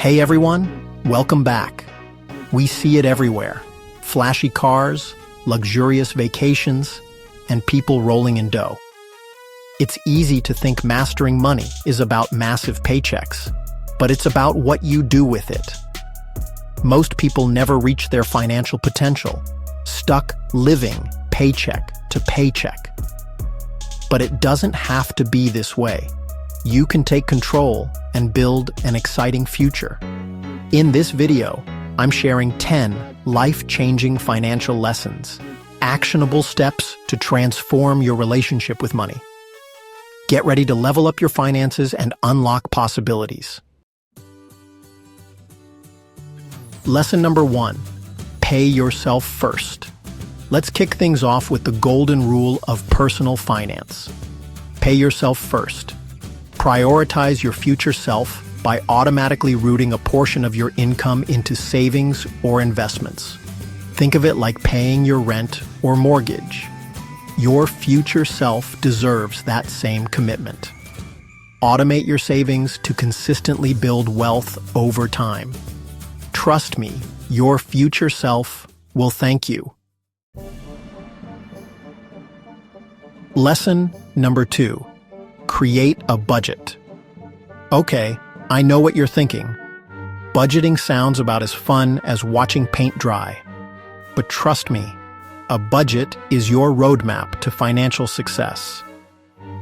Hey everyone, welcome back. We see it everywhere. Flashy cars, luxurious vacations, and people rolling in dough. It's easy to think mastering money is about massive paychecks, but it's about what you do with it. Most people never reach their financial potential, stuck living paycheck to paycheck. But it doesn't have to be this way. You can take control and build an exciting future. In this video, I'm sharing 10 life-changing financial lessons, actionable steps to transform your relationship with money. Get ready to level up your finances and unlock possibilities. Lesson number 1, pay yourself first. Let's kick things off with the golden rule of personal finance. Pay yourself first. Prioritize your future self by automatically routing a portion of your income into savings or investments. Think of it like paying your rent or mortgage. Your future self deserves that same commitment. Automate your savings to consistently build wealth over time. Trust me, your future self will thank you. Lesson number 2. Create a budget. Okay, I know what you're thinking. Budgeting sounds about as fun as watching paint dry. But trust me, a budget is your roadmap to financial success.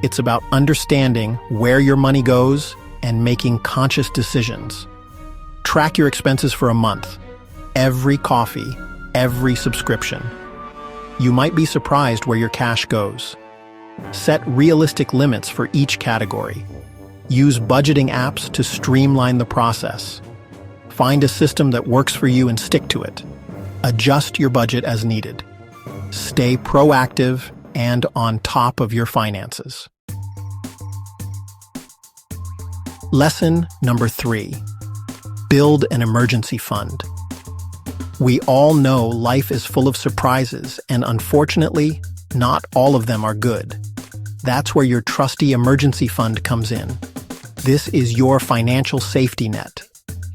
It's about understanding where your money goes and making conscious decisions. Track your expenses for a month. Every coffee, every subscription. You might be surprised where your cash goes. Set realistic limits for each category. Use budgeting apps to streamline the process. Find a system that works for you and stick to it. Adjust your budget as needed. Stay proactive and on top of your finances. Lesson number 3. Build an emergency fund. We all know life is full of surprises, and unfortunately, not all of them are good. That's where your trusty emergency fund comes in. This is your financial safety net,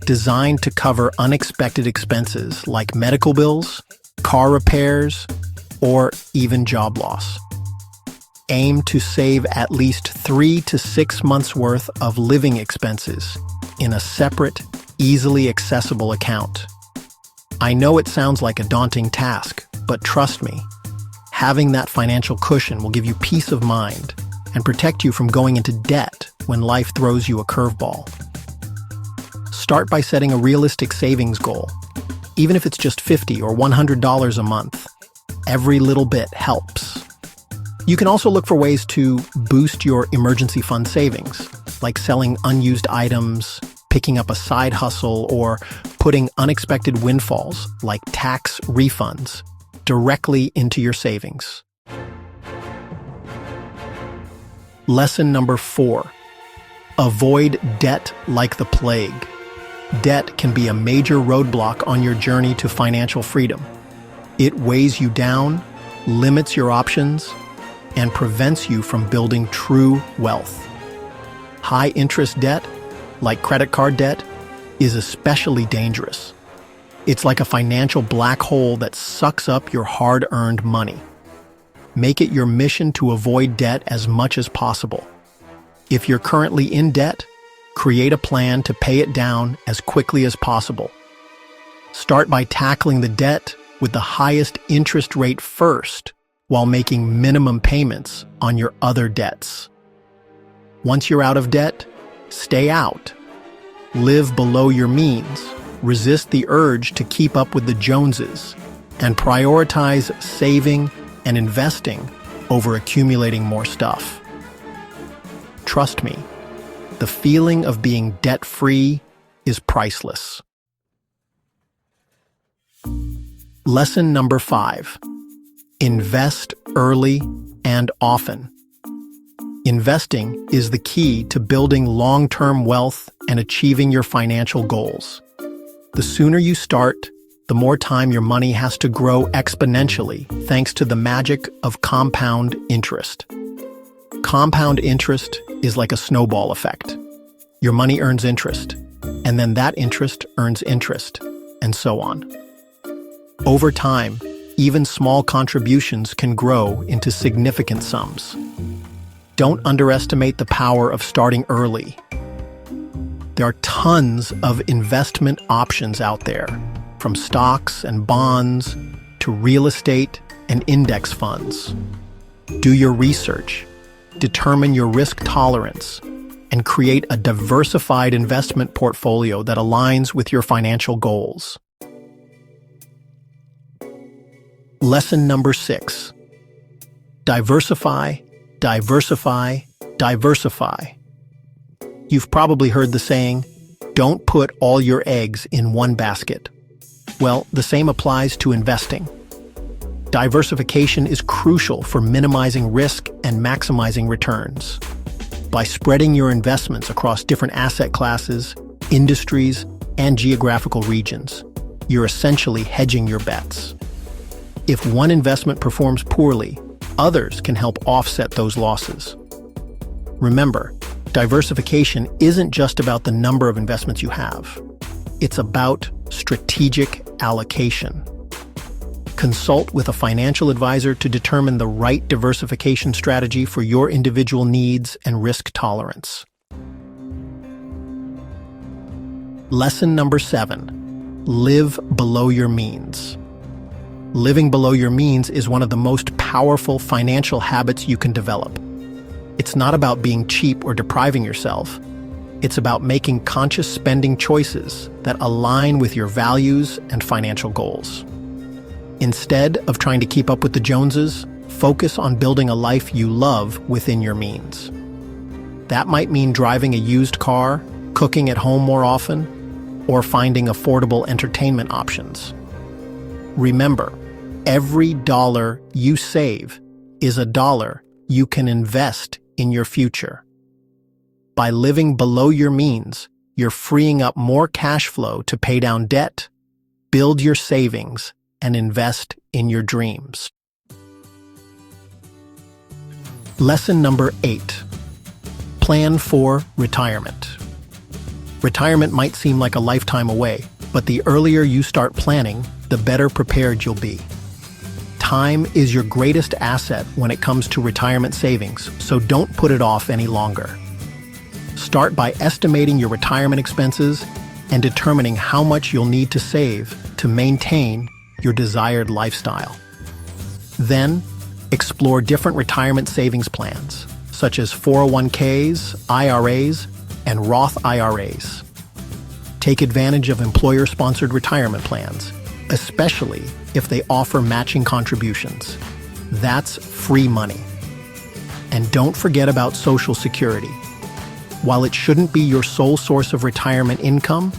designed to cover unexpected expenses like medical bills, car repairs, or even job loss. Aim to save at least 3 to 6 months' worth of living expenses in a separate, easily accessible account. I know it sounds like a daunting task, but trust me, having that financial cushion will give you peace of mind and protect you from going into debt when life throws you a curveball. Start by setting a realistic savings goal. Even if it's just $50 or $100 a month, every little bit helps. You can also look for ways to boost your emergency fund savings, like selling unused items, picking up a side hustle, or putting unexpected windfalls, like tax refunds, directly into your savings. Lesson number 4. Avoid debt like the plague. Debt can be a major roadblock on your journey to financial freedom. It weighs you down, limits your options, and prevents you from building true wealth. High-interest debt, like credit card debt, is especially dangerous. It's like a financial black hole that sucks up your hard-earned money. Make it your mission to avoid debt as much as possible. If you're currently in debt, create a plan to pay it down as quickly as possible. Start by tackling the debt with the highest interest rate first, while making minimum payments on your other debts. Once you're out of debt, stay out. Live below your means. Resist the urge to keep up with the Joneses, and prioritize saving and investing over accumulating more stuff. Trust me, the feeling of being debt-free is priceless. Lesson number 5. Invest early and often. Investing is the key to building long-term wealth and achieving your financial goals. The sooner you start, the more time your money has to grow exponentially thanks to the magic of compound interest. Compound interest is like a snowball effect. Your money earns interest. and then that interest earns interest, and so on. Over time, even small contributions can grow into significant sums. Don't underestimate the power of starting early. There are tons of investment options out there, from stocks and bonds to real estate and index funds. Do your research, determine your risk tolerance, and create a diversified investment portfolio that aligns with your financial goals. Lesson number 6. Diversify, diversify, diversify. You've probably heard the saying, don't put all your eggs in one basket. Well, the same applies to investing. Diversification is crucial for minimizing risk and maximizing returns. By spreading your investments across different asset classes, industries, and geographical regions, you're essentially hedging your bets. If one investment performs poorly, others can help offset those losses. Remember, diversification isn't just about the number of investments you have. It's about strategic allocation. Consult with a financial advisor to determine the right diversification strategy for your individual needs and risk tolerance. Lesson number 7. Live below your means. Living below your means is one of the most powerful financial habits you can develop. It's not about being cheap or depriving yourself. It's about making conscious spending choices that align with your values and financial goals. Instead of trying to keep up with the Joneses, focus on building a life you love within your means. That might mean driving a used car, cooking at home more often, or finding affordable entertainment options. Remember, every dollar you save is a dollar you can invest in your future. By living below your means, you're freeing up more cash flow to pay down debt, build your savings, and invest in your dreams. Lesson number 8. Plan for retirement. Retirement might seem like a lifetime away, but the earlier you start planning, the better prepared you'll be. Time is your greatest asset when it comes to retirement savings, so don't put it off any longer. Start by estimating your retirement expenses and determining how much you'll need to save to maintain your desired lifestyle. Then, explore different retirement savings plans, such as 401ks, IRAs, and Roth IRAs. Take advantage of employer-sponsored retirement plans, especially if they offer matching contributions. That's free money. And don't forget about Social Security. While it shouldn't be your sole source of retirement income,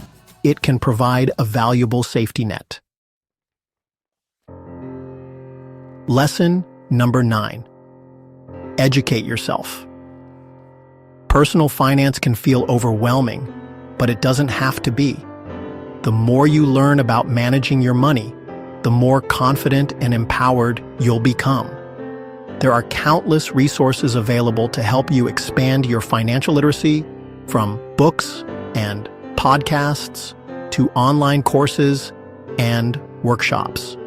it can provide a valuable safety net. Lesson number 9. Educate yourself. Personal finance can feel overwhelming, but it doesn't have to be. The more you learn about managing your money, the more confident and empowered you'll become. There are countless resources available to help you expand your financial literacy, from books and podcasts to online courses and workshops.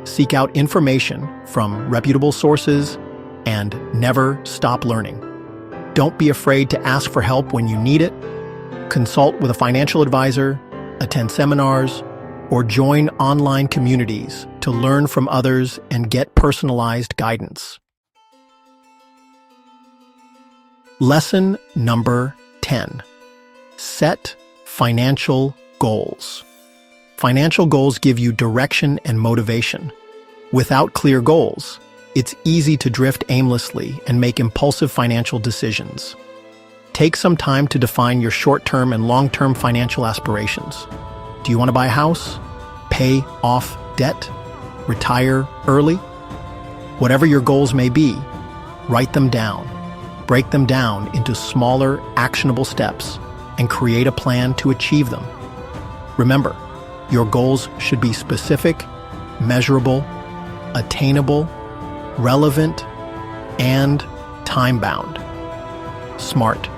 Seek out information from reputable sources and never stop learning. Don't be afraid to ask for help when you need it. Consult with a financial advisor, attend seminars, or join online communities to learn from others and get personalized guidance. Lesson number 10. Set financial goals. Financial goals give you direction and motivation. Without clear goals, it's easy to drift aimlessly and make impulsive financial decisions. Take some time to define your short-term and long-term financial aspirations. Do you want to buy a house? Pay off debt? Retire early? Whatever your goals may be, write them down. Break them down into smaller, actionable steps and create a plan to achieve them. Remember, your goals should be specific, measurable, attainable, relevant, and time-bound. SMART.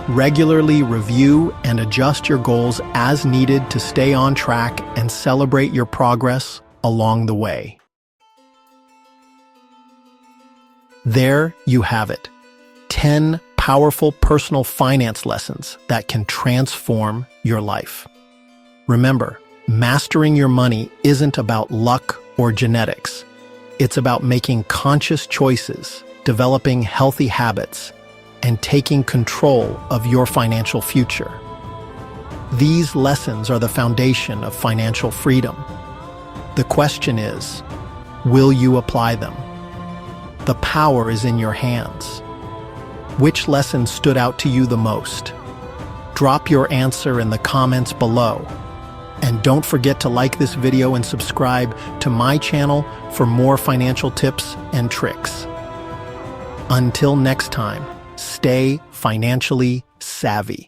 Regularly review and adjust your goals as needed to stay on track and celebrate your progress along the way. There you have it. 10 powerful personal finance lessons that can transform your life. Remember, mastering your money isn't about luck or genetics. It's about making conscious choices, developing healthy habits, and taking control of your financial future. These lessons are the foundation of financial freedom. The question is, will you apply them? The power is in your hands. Which lesson stood out to you the most? Drop your answer in the comments below. And don't forget to like this video and subscribe to my channel for more financial tips and tricks. Until next time, stay financially savvy.